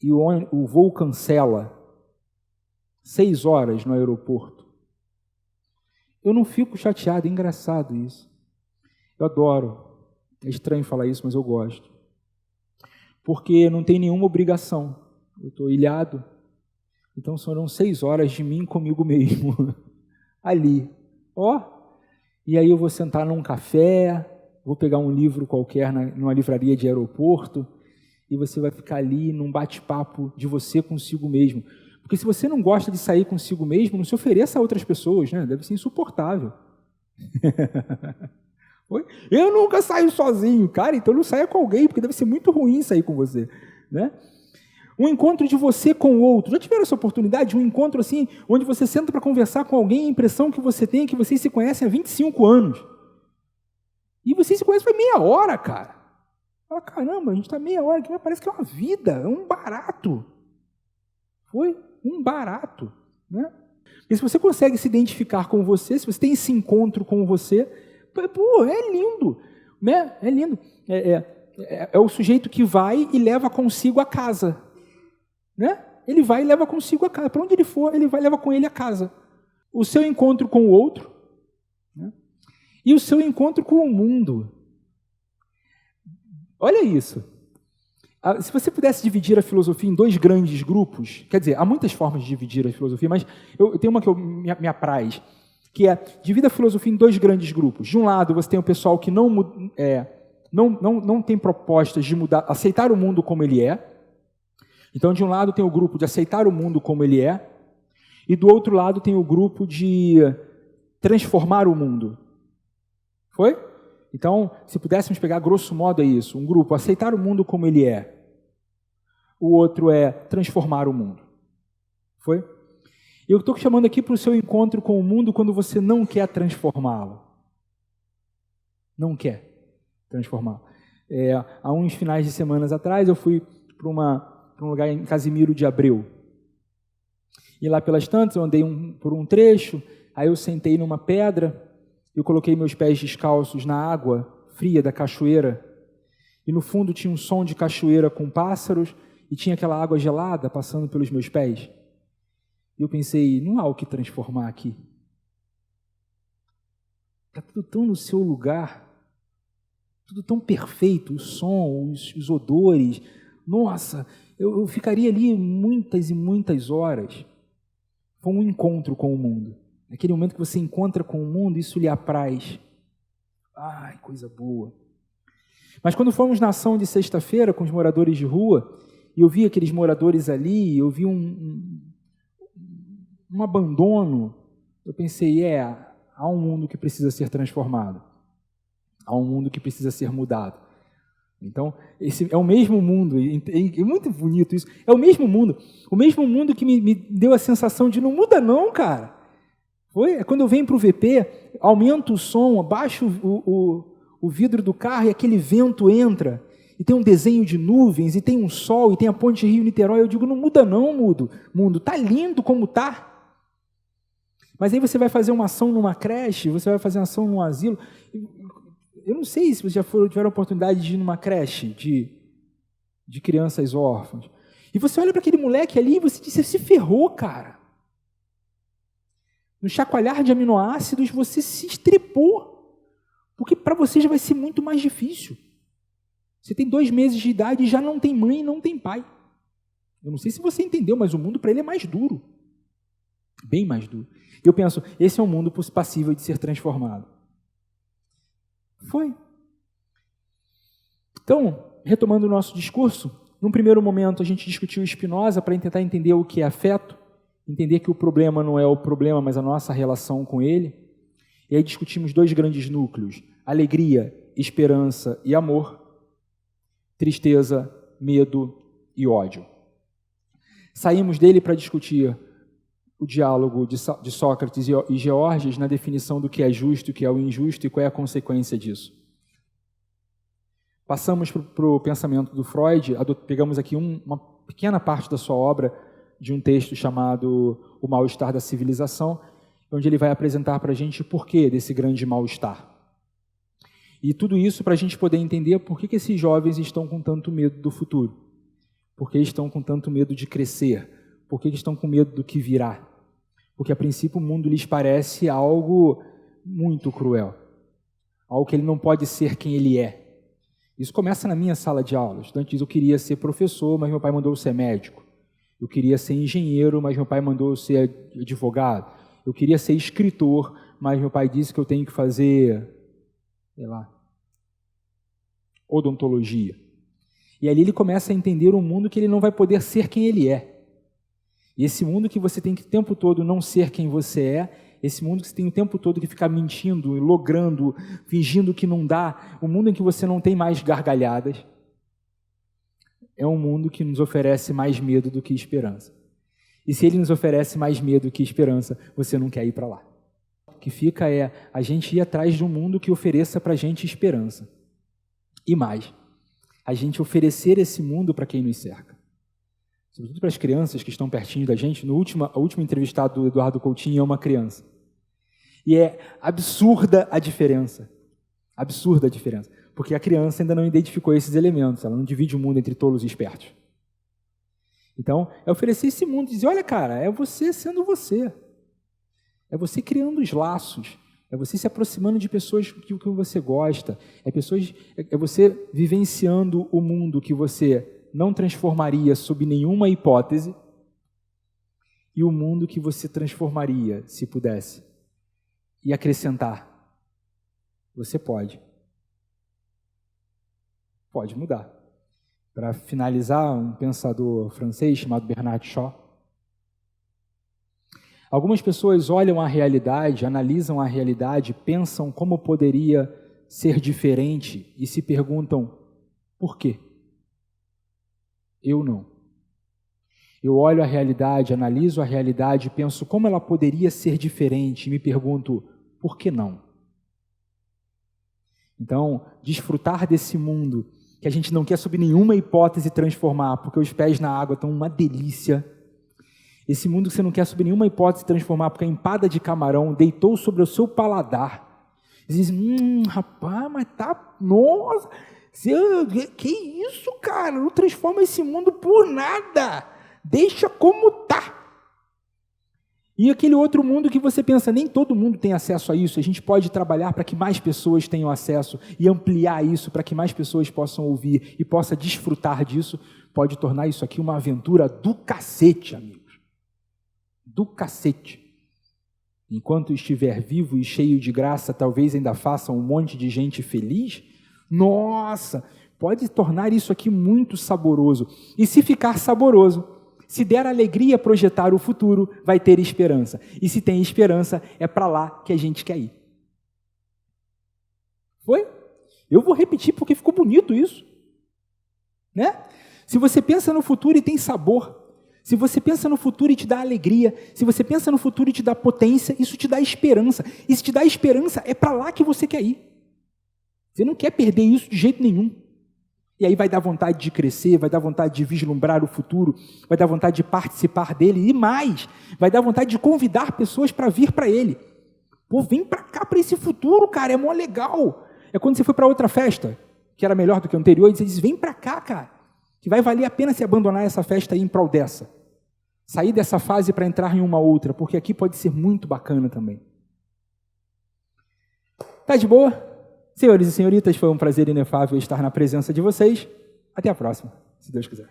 E o voo cancela. 6 horas no aeroporto. Eu não fico chateado, é engraçado isso. Eu adoro. É estranho falar isso, mas eu gosto. Porque não tem nenhuma obrigação. Eu estou ilhado. Então serão 6 horas de mim comigo mesmo. Ali. E aí eu vou sentar num café, vou pegar um livro qualquer numa livraria de aeroporto, e você vai ficar ali num bate-papo de você consigo mesmo. Porque se você não gosta de sair consigo mesmo, não se ofereça a outras pessoas, né? Deve ser insuportável. Oi? Eu nunca saio sozinho, cara, então não saia com alguém, porque deve ser muito ruim sair com você, né? Um encontro de você com o outro. Já tiveram essa oportunidade? Um encontro assim, onde você senta para conversar com alguém, a impressão que você tem é que vocês se conhecem há 25 anos. E vocês se conhecem por meia hora, cara. Fala, caramba, a gente está meia hora aqui, mas parece que é uma vida, é um barato. Foi um barato, né? E se você consegue se identificar com você, se você tem esse encontro com você, pô, é lindo, né? É lindo. É o sujeito que vai e leva consigo a casa, né? Ele vai e leva consigo a casa. Para onde ele for, ele vai e leva com ele a casa. O seu encontro com o outro, né? E o seu encontro com o mundo. Olha isso. Se você pudesse dividir a filosofia em dois grandes grupos, quer dizer, há muitas formas de dividir a filosofia, mas eu tenho uma que me apraz, que é, divida a filosofia em dois grandes grupos. De um lado, você tem o pessoal que não tem propostas de mudar, aceitar o mundo como ele é. Então, de um lado tem o grupo de aceitar o mundo como ele é, e do outro lado tem o grupo de transformar o mundo. Foi? Então, se pudéssemos pegar, grosso modo, é isso. Um grupo, aceitar o mundo como ele é. O outro é transformar o mundo. Foi? Eu estou chamando aqui para o seu encontro com o mundo quando você não quer transformá-lo. Não quer transformá-lo. Há uns finais de semanas atrás, eu fui para um lugar em Casimiro de Abreu. E lá pelas tantas, eu andei por um trecho, aí eu sentei numa pedra, eu coloquei meus pés descalços na água fria da cachoeira, e no fundo tinha um som de cachoeira com pássaros, e tinha aquela água gelada passando pelos meus pés. E eu pensei, não há o que transformar aqui. Está tudo tão no seu lugar, tudo tão perfeito, o som, os odores. Nossa, eu ficaria ali muitas e muitas horas. Foi um encontro com o mundo. Naquele momento que você encontra com o mundo, isso lhe apraz. Ai, coisa boa. Mas quando fomos na ação de sexta-feira com os moradores de rua, e eu vi aqueles moradores ali, eu vi um abandono, eu pensei, há um mundo que precisa ser transformado. Há um mundo que precisa ser mudado. Então, esse é o mesmo mundo, é muito bonito isso, é o mesmo mundo que me deu a sensação de não muda não, cara. É quando eu venho para o VP, aumento o som, abaixo o vidro do carro e aquele vento entra, e tem um desenho de nuvens, e tem um sol, e tem a ponte Rio-Niterói, eu digo, não muda não, mundo, tá lindo como tá. Mas aí você vai fazer uma ação numa creche, você vai fazer uma ação num asilo. Eu não sei se vocês já tiveram a oportunidade de ir numa creche de crianças órfãs. E você olha para aquele moleque ali e você diz, você se ferrou, cara. No chacoalhar de aminoácidos, você se estrepou. Porque para você já vai ser muito mais difícil. Você tem 2 meses de idade e já não tem mãe e não tem pai. Eu não sei se você entendeu, mas o mundo para ele é mais duro. Bem mais duro. Eu penso, esse é um mundo passível de ser transformado. Foi. Então, retomando o nosso discurso, num primeiro momento a gente discutiu Spinoza para tentar entender o que é afeto, entender que o problema não é o problema, mas a nossa relação com ele. E aí discutimos 2 grandes núcleos, alegria, esperança e amor, tristeza, medo e ódio. Saímos dele para discutir o diálogo de Sócrates e Geórgeos na definição do que é justo e o que é o injusto e qual é a consequência disso. Passamos para o pensamento do Freud, pegamos aqui uma pequena parte da sua obra, de um texto chamado O Mal-Estar da Civilização, onde ele vai apresentar para a gente o porquê desse grande mal-estar. E tudo isso para a gente poder entender por que esses jovens estão com tanto medo do futuro, por que estão com tanto medo de crescer, por que estão com medo do que virá. Porque, a princípio, o mundo lhes parece algo muito cruel, algo que ele não pode ser quem ele é. Isso começa na minha sala de aula. O estudante diz, eu queria ser professor, mas meu pai mandou eu ser médico. Eu queria ser engenheiro, mas meu pai mandou eu ser advogado. Eu queria ser escritor, mas meu pai disse que eu tenho que fazer, sei lá, odontologia. E ali ele começa a entender um mundo que ele não vai poder ser quem ele é. E esse mundo que você tem que o tempo todo não ser quem você é esse mundo que você tem o tempo todo que ficar mentindo, logrando, fingindo que não dá, o mundo em que você não tem mais gargalhadas, é um mundo que nos oferece mais medo do que esperança. E se ele nos oferece mais medo que esperança, você não quer ir para lá. O que fica é a gente ir atrás de um mundo que ofereça para a gente esperança. E mais, a gente oferecer esse mundo para quem nos cerca. Sobretudo para as crianças que estão pertinho da gente. O último entrevistado do Eduardo Coutinho é uma criança. E é absurda a diferença. Absurda a diferença. Porque a criança ainda não identificou esses elementos. Ela não divide o mundo entre tolos e espertos. Então, é oferecer esse mundo. Dizer, olha, cara, é você sendo você. É você criando os laços. É você se aproximando de pessoas que você gosta. É você vivenciando o mundo que você não transformaria sob nenhuma hipótese, e o mundo que você transformaria, se pudesse, e acrescentar. Você pode mudar. Para finalizar, um pensador francês chamado Bernard Shaw. Algumas pessoas olham a realidade, analisam a realidade, pensam como poderia ser diferente e se perguntam, por quê? Eu não. Eu olho a realidade, analiso a realidade, penso como ela poderia ser diferente e me pergunto, por que não? Então, desfrutar desse mundo que a gente não quer sob nenhuma hipótese transformar, porque os pés na água estão uma delícia. Esse mundo que você não quer sob nenhuma hipótese transformar, porque a empada de camarão deitou sobre o seu paladar. E diz, rapaz, mas tá... Nossa... Que isso, cara? Não transforma esse mundo por nada. Deixa como tá. E aquele outro mundo que você pensa, nem todo mundo tem acesso a isso. A gente pode trabalhar para que mais pessoas tenham acesso e ampliar isso para que mais pessoas possam ouvir e possam desfrutar disso. Pode tornar isso aqui uma aventura do cacete, amigos. Do cacete. Enquanto estiver vivo e cheio de graça, talvez ainda faça um monte de gente feliz. Nossa, pode tornar isso aqui muito saboroso. E se ficar saboroso, se der alegria projetar o futuro, vai ter esperança. E se tem esperança, é para lá que a gente quer ir. Foi? Eu vou repetir porque ficou bonito isso. Né? Se você pensa no futuro e tem sabor, se você pensa no futuro e te dá alegria, se você pensa no futuro e te dá potência, isso te dá esperança. E se te dá esperança, é para lá que você quer ir. Você não quer perder isso de jeito nenhum. E aí vai dar vontade de crescer, vai dar vontade de vislumbrar o futuro, vai dar vontade de participar dele e mais, vai dar vontade de convidar pessoas para vir para ele. Pô, vem para cá, para esse futuro, cara, é mó legal. É quando você foi para outra festa, que era melhor do que a anterior, e você diz, vem para cá, cara, que vai valer a pena se abandonar essa festa e ir em prol dessa. Sair dessa fase para entrar em uma outra, porque aqui pode ser muito bacana também. Tá de boa? Senhores e senhoritas, foi um prazer inefável estar na presença de vocês. Até a próxima, se Deus quiser.